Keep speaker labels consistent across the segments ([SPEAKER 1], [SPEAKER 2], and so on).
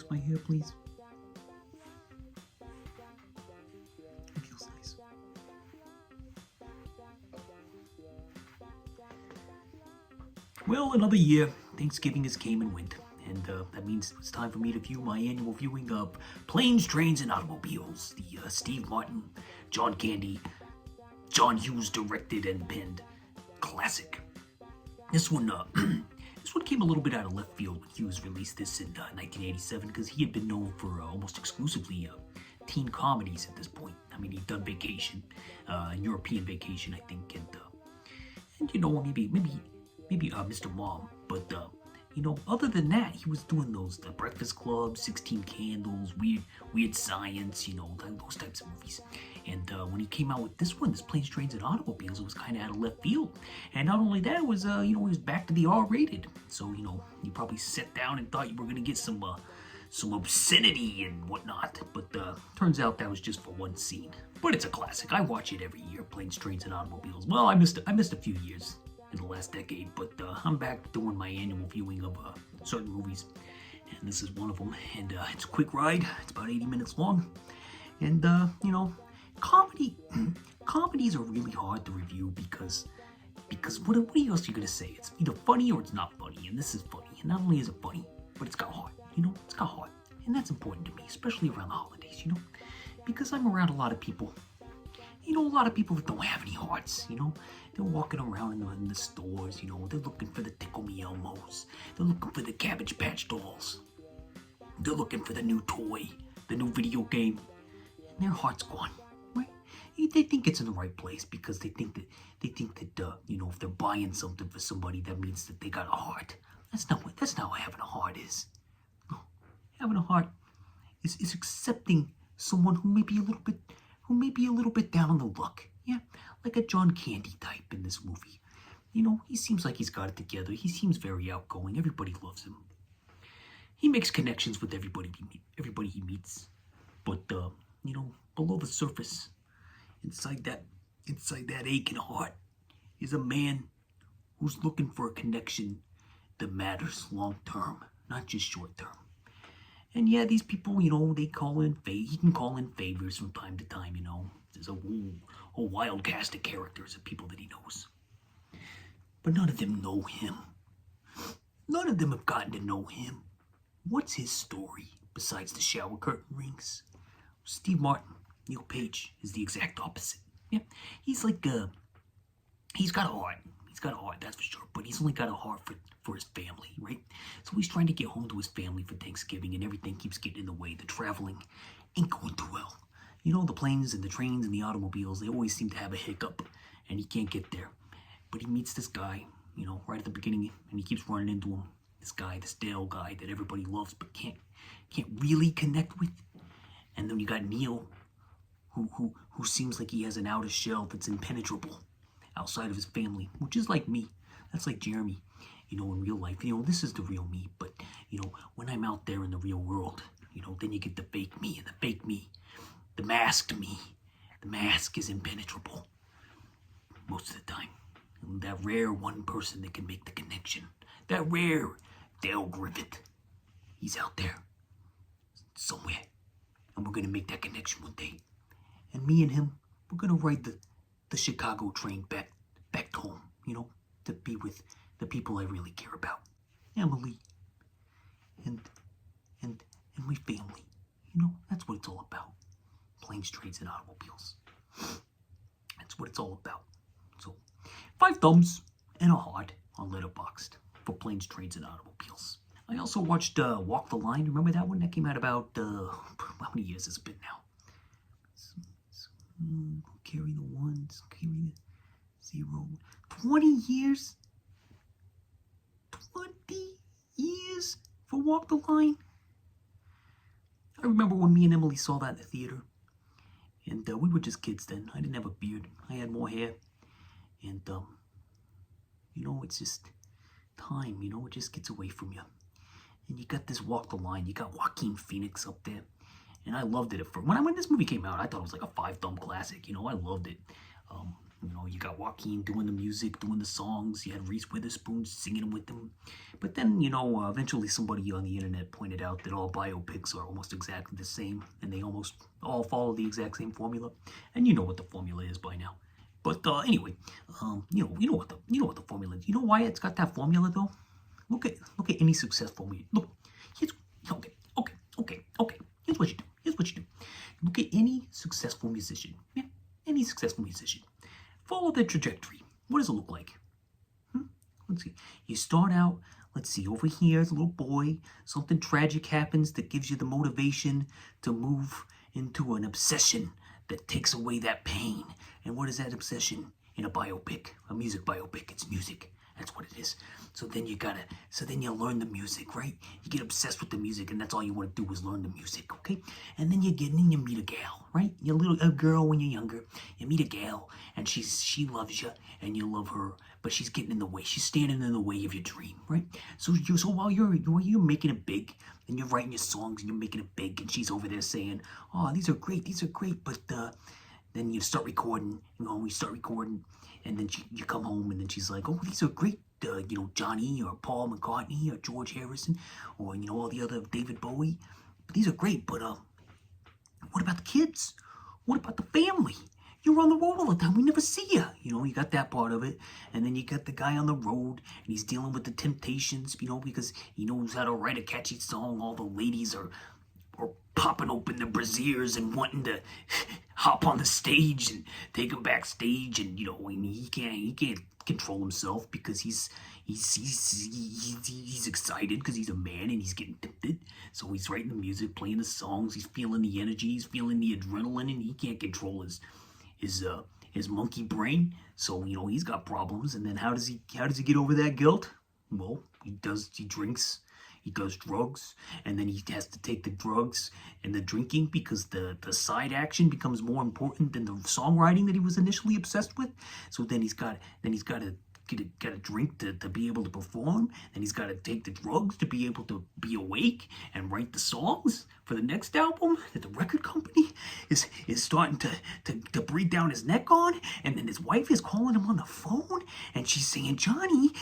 [SPEAKER 1] fix my hair, please? It feels nice. Well, another year. Thanksgiving has came and went. And that means it's time for me to view my annual viewing of Planes, Trains, and Automobiles. The Steve Martin, John Candy, John Hughes directed and penned classic. This one, this one came a little bit out of left field when Hughes released this in 1987 because he had been known for almost exclusively teen comedies at this point. I mean, he'd done Vacation, European Vacation, I think, and you know, maybe Mr. Mom, but you know, other than that, he was doing those The Breakfast Club, 16 Candles, Weird Science, you know, those types of movies. And when he came out with this one, this Planes, Trains, and Automobiles, it was kind of out of left field. And not only that, it was, you know, it was back to the R-rated. So, you know, you probably sat down and thought you were going to get some obscenity and whatnot. But turns out that was just for one scene. But it's a classic. I watch it every year, Planes, Trains, and Automobiles. Well, I missed a few years in the last decade, but I'm back doing my annual viewing of certain movies. And this is one of them. And it's a quick ride. It's about 80 minutes long. And, you know, comedies are really hard to review because what else are you gonna say? It's either funny or it's not funny, and this is funny. And not only is it funny, but it's got heart. You know, it's got heart, and that's important to me, especially around the holidays. You know, because I'm around a lot of people. You know, a lot of people that don't have any hearts. You know, they're walking around in the stores. You know, they're looking for the Tickle Me Elmos. They're looking for the Cabbage Patch Dolls. They're looking for the new toy, the new video game, and their heart's gone. They think it's in the right place because they think that you know, if they're buying something for somebody, that means that they got a heart. That's not what having a heart is. No, having a heart is accepting someone who may be a little bit down on the luck. Yeah, like a John Candy type in this movie. You know, he seems like he's got it together. He seems very outgoing. Everybody loves him. He makes connections with everybody he meets. But you know, below the surface, inside that aching heart is a man who's looking for a connection that matters long term, not just short term. And yeah, these people, you know, he can call in favors from time to time, you know. There's a whole wild cast of characters of people that he knows. But none of them know him. None of them have gotten to know him. What's his story besides the shower curtain rings? Steve Martin, Neil Page, is the exact opposite. Yeah, he's like, he's got a heart. He's got a heart, that's for sure. But he's only got a heart for his family, right? So he's trying to get home to his family for Thanksgiving, and everything keeps getting in the way. The traveling ain't going too well. You know, the planes and the trains and the automobiles, they always seem to have a hiccup, and he can't get there. But he meets this guy, you know, right at the beginning, and he keeps running into him. This guy, this Dale guy that everybody loves but can't really connect with. And then you got Neil, who seems like he has an outer shell that's impenetrable outside of his family, which is like me. That's like Jeremy, you know, in real life. You know, this is the real me, but, you know, when I'm out there in the real world, you know, then you get the fake me, and the fake me, the masked me. The mask is impenetrable most of the time. And that rare one person that can make the connection, that rare Dale Griffith, he's out there somewhere, and we're gonna make that connection one day. And me and him, we're gonna ride the Chicago train back home, you know, to be with the people I really care about. Emily and my family. You know, that's what it's all about. Planes, Trains, and Automobiles. That's what it's all about. So, 5 thumbs and a heart on Letterboxd for Planes, Trains, and Automobiles. I also watched Walk the Line. Remember that one? That came out about, how many years has it been now? Carry the ones, carry the 0. 20 years? 20 years for Walk the Line? I remember when me and Emily saw that in the theater. And we were just kids then. I didn't have a beard. I had more hair. And, you know, it's just time, you know, it just gets away from you. And you got this Walk the Line. You got Joaquin Phoenix up there. And I loved it. When this movie came out, I thought it was like a 5-thumb classic. You know, I loved it. You know, you got Joaquin doing the music, doing the songs. You had Reese Witherspoon singing with them. But then, eventually somebody on the internet pointed out that all biopics are almost exactly the same, and they almost all follow the exact same formula. And you know what the formula is by now. But anyway, you know what the formula is. You know why it's got that formula though? Look at any successful music. Look, here's okay. Here's what you do. Look at any successful musician. Yeah, any successful musician. Follow their trajectory. What does it look like? Let's see. You start out, let's see, over here as a little boy, something tragic happens that gives you the motivation to move into an obsession that takes away that pain. And what is that obsession? In a biopic, a music biopic. It's music. That's what it is. So then you learn the music, right? You get obsessed with the music, and that's all you want to do is learn the music, okay? And then you get in and you meet a gal, right? You're a girl when you're younger. You meet a gal, and she loves you, and you love her, but she's getting in the way. She's standing in the way of your dream, right? So while you're making it big, and you're writing your songs, and you're making it big, and she's over there saying, "Oh, these are great, but then you start recording, we start recording, and then you come home, and then she's like, "Oh, these are great, Johnny or Paul McCartney or George Harrison or, all the other David Bowie. But these are great, but what about the kids? What about the family? You're on the road all the time. We never see you." You got that part of it. And then you got the guy on the road, and he's dealing with the temptations, because he knows how to write a catchy song. All the ladies are popping open their brassieres and wanting to hop on the stage and take him backstage, and he can't control himself because he's excited because he's a man and he's getting tempted. So he's writing the music, playing the songs, he's feeling the energy, he's feeling the adrenaline, and he can't control his monkey brain. So he's got problems. And then how does he get over that guilt? Well, he drinks. He does drugs, and then he has to take the drugs and the drinking because the side action becomes more important than the songwriting that he was initially obsessed with. So then he's got to get a drink to be able to perform. Then he's got to take the drugs to be able to be awake and write the songs for the next album that the record company is starting to breathe down his neck on. And then his wife is calling him on the phone, and she's saying, Johnny,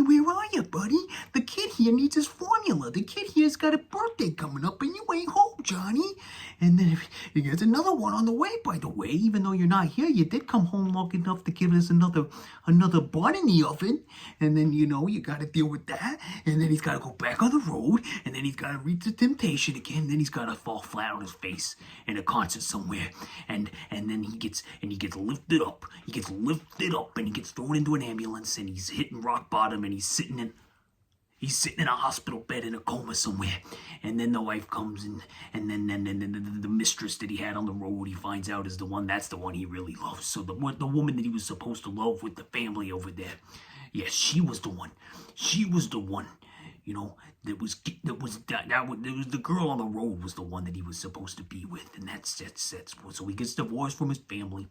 [SPEAKER 1] where are you, buddy? The kid here needs his formula. The kid here's got a birthday coming up, and you ain't home, Johnny. And then there's another one on the way, by the way. Even though you're not here, you did come home long enough to give us another bun in the oven. And then, you got to deal with that. And then he's got to go back on the road. And then he's got to reach the temptation again. And then he's got to fall flat on his face in a concert somewhere. And then he gets lifted up. He gets lifted up, and he gets thrown into an ambulance, and he's hitting rock bottom, and he's sitting in a hospital bed in a coma somewhere. And then the wife comes, and then the mistress that he had on the road, he finds out is that's the one he really loves. So the woman that he was supposed to love with the family over there, yes, she was the one. She was the one. It was the girl on the road was the one that he was supposed to be with, and that's so he gets divorced from his family,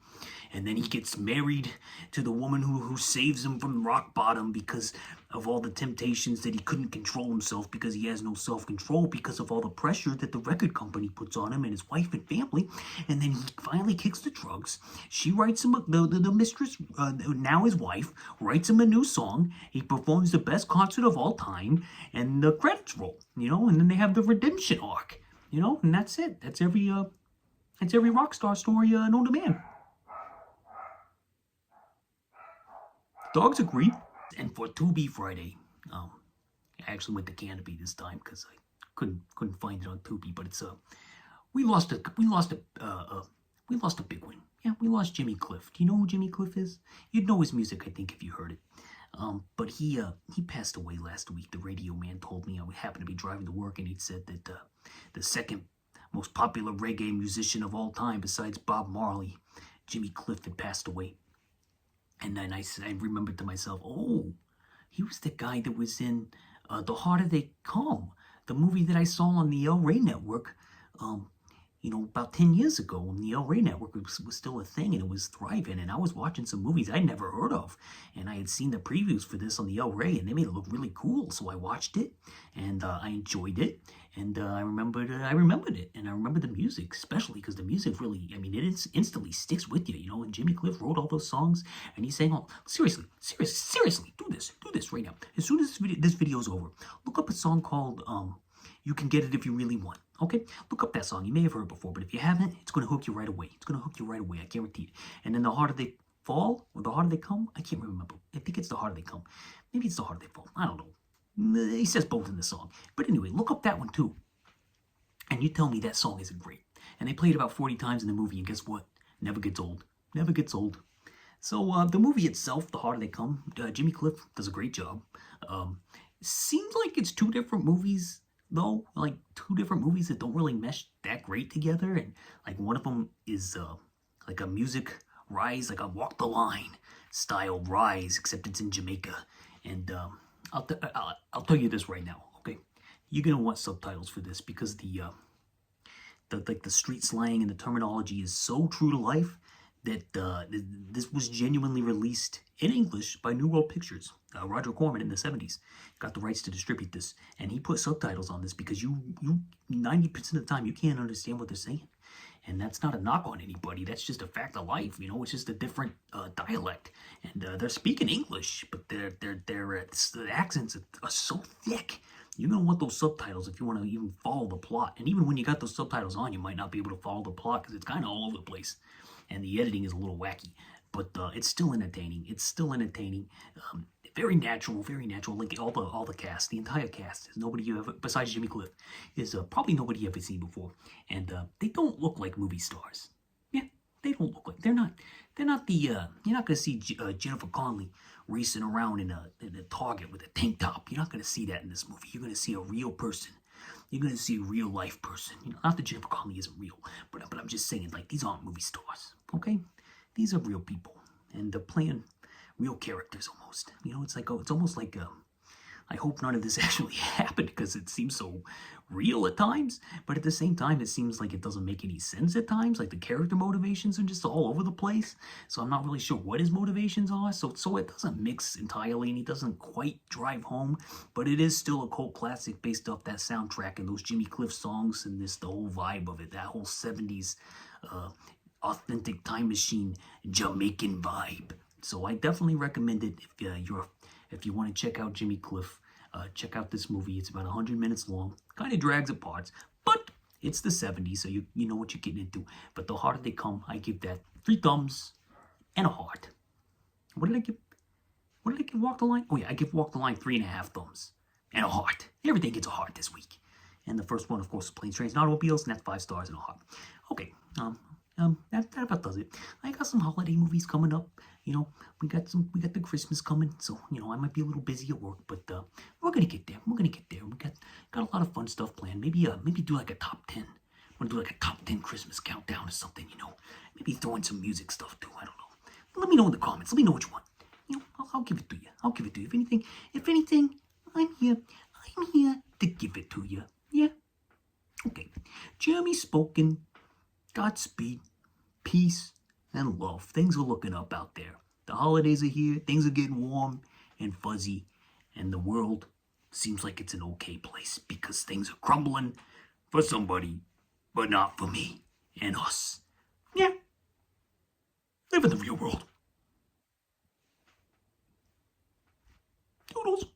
[SPEAKER 1] and then he gets married to the woman who saves him from rock bottom because of all the temptations that he couldn't control himself because he has no self-control because of all the pressure that the record company puts on him and his wife and family. And then he finally kicks the drugs. She writes him the mistress, now his wife, writes him a new song. He performs the best concert of all time, and the credits roll, and then they have the redemption arc, and that's it. That's every rock star story known to man. Dogs agree. And for Tubi Friday, I actually went to Canopy this time because I couldn't find it on Tubi. But it's we lost a big one. Yeah, we lost Jimmy Cliff. Do you know who Jimmy Cliff is? You'd know his music, I think, if you heard it. But he passed away last week. The radio man told me. I happened to be driving to work, and he said that the second most popular reggae musician of all time, besides Bob Marley, Jimmy Cliff, had passed away. And then I remembered to myself, oh, he was the guy that was in The Harder They Come, the movie that I saw on the El Rey Network about 10 years ago when the El Rey Network was still a thing and it was thriving, and I was watching some movies I'd never heard of, and I had seen the previews for this on the El Rey, and they made it look really cool, so I watched it, and I enjoyed it, and I remembered it, and I remember the music, especially because the music really, it instantly sticks with you, and Jimmy Cliff wrote all those songs, and he's saying, oh, seriously, do this right now. As soon as this video's over, look up a song called, You Can Get It If You Really Want. Okay, look up that song. You may have heard it before, but if you haven't, it's going to hook you right away. It's going to hook you right away. I guarantee it. And then The Harder They Fall, or The Harder They Come, I can't remember. I think it's The Harder They Come. Maybe it's The Harder They Fall. I don't know. He says both in the song. But anyway, look up that one too. And you tell me that song isn't great. And they played it about 40 times in the movie, and guess what? Never gets old. Never gets old. So the movie itself, The Harder They Come, Jimmy Cliff does a great job. Seems like it's two different movies, though, like two different movies that don't really mesh that great together, and like one of them is like a music rise, like a Walk the Line style rise, except it's in Jamaica. And I'll tell you this right now, okay? You're gonna want subtitles for this because the street slang and the terminology is so true to life that this was genuinely released in English by New World Pictures. Roger Corman in the 70s got the rights to distribute this, and he put subtitles on this because you 90% of the time you can't understand what they're saying, and that's not a knock on anybody. That's just a fact of life. It's just a different dialect, and they're speaking English, but the accents are so thick. You're gonna want those subtitles if you want to even follow the plot. And even when you got those subtitles on, you might not be able to follow the plot because it's kind of all over the place, and the editing is a little wacky. But it's still entertaining. Very natural. Like all the cast, the entire cast, is nobody you ever, besides Jimmy Cliff, is probably nobody you ever seen before, and they don't look like movie stars. Yeah, they don't look like they're not the. You're not gonna see Jennifer Connelly racing around in a Target with a tank top. You're not gonna see that in this movie. You're gonna see a real person. You're gonna see a real life person. Not that Jennifer Connelly isn't real, but I'm just saying, like, these aren't movie stars. Okay, these are real people, and they're playing real characters almost. It's almost like I hope none of this actually happened because it seems so real at times, but at the same time it seems like it doesn't make any sense at times. Like the character motivations are just all over the place, so I'm not really sure what his motivations are, so it doesn't mix entirely, and he doesn't quite drive home, but it is still a cult classic based off that soundtrack and those Jimmy Cliff songs and the whole vibe of it, that whole 70s authentic time machine Jamaican vibe. So I definitely recommend it if you want to check out Jimmy Cliff. Check out this movie. It's about 100 minutes long. Kind of drags at parts, but it's the 70s, so you know what you're getting into. But The Harder They Come, I give that 3 thumbs and a heart. What did I give Walk the Line? Oh yeah, I give Walk the Line 3.5 thumbs and a heart. Everything gets a heart this week. And the first one, of course, is Planes, Trains, and Automobiles, and that's 5 stars and a heart. Okay, that about does it. I got some holiday movies coming up. We got the Christmas coming, so I might be a little busy at work, but we're gonna get there. We got a lot of fun stuff planned. Maybe do like a top 10. I'm gonna do like a top 10 Christmas countdown or something. Maybe throw in some music stuff too. I don't know. Let me know in the comments. Let me know what you want. I'll give it to you. If anything, I'm here to give it to you. Yeah. Okay. Jeremy spoken. Godspeed, peace, and love. Things are looking up out there. The holidays are here, things are getting warm and fuzzy, and the world seems like it's an okay place because things are crumbling for somebody, but not for me and us. Yeah. Live in the real world. Toodles.